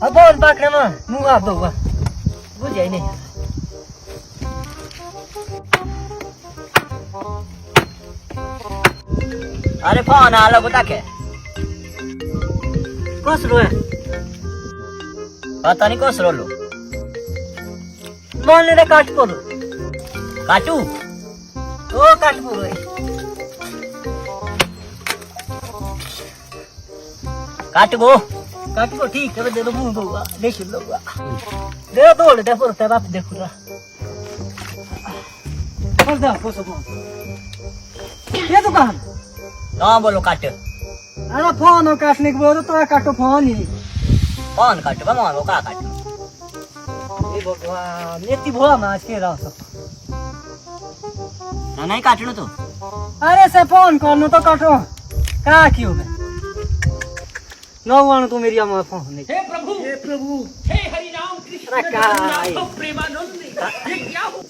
अब बोल पकड़े में मुंह आप दो बुझ जाए नहीं अरे फोन आला बता के कस रो है पता नहीं कस रो लो मान ले काट पोलो काटू ओ काट पोलो काट गो काट को ठीक है दे दो मुंह दो देख लो दे दो दे पर बाप देखो ना बोल दे फोसो ये दुकान हाँ बोलो काट अरे फोन काटने के बोलो तो काटो फोन ही फोन काट भगवान वो का काट ये भगवान नेती भोला मास के रह सब ना नहीं काटनो तो अरे से फोन करनो तो काटो का क्यों मैं नौवान तो मेरी अम्मा फोन नहीं हे प्रभु हे प्रभु हे हरि राम कृष्ण अरे का प्रेमानंद ये क्या हो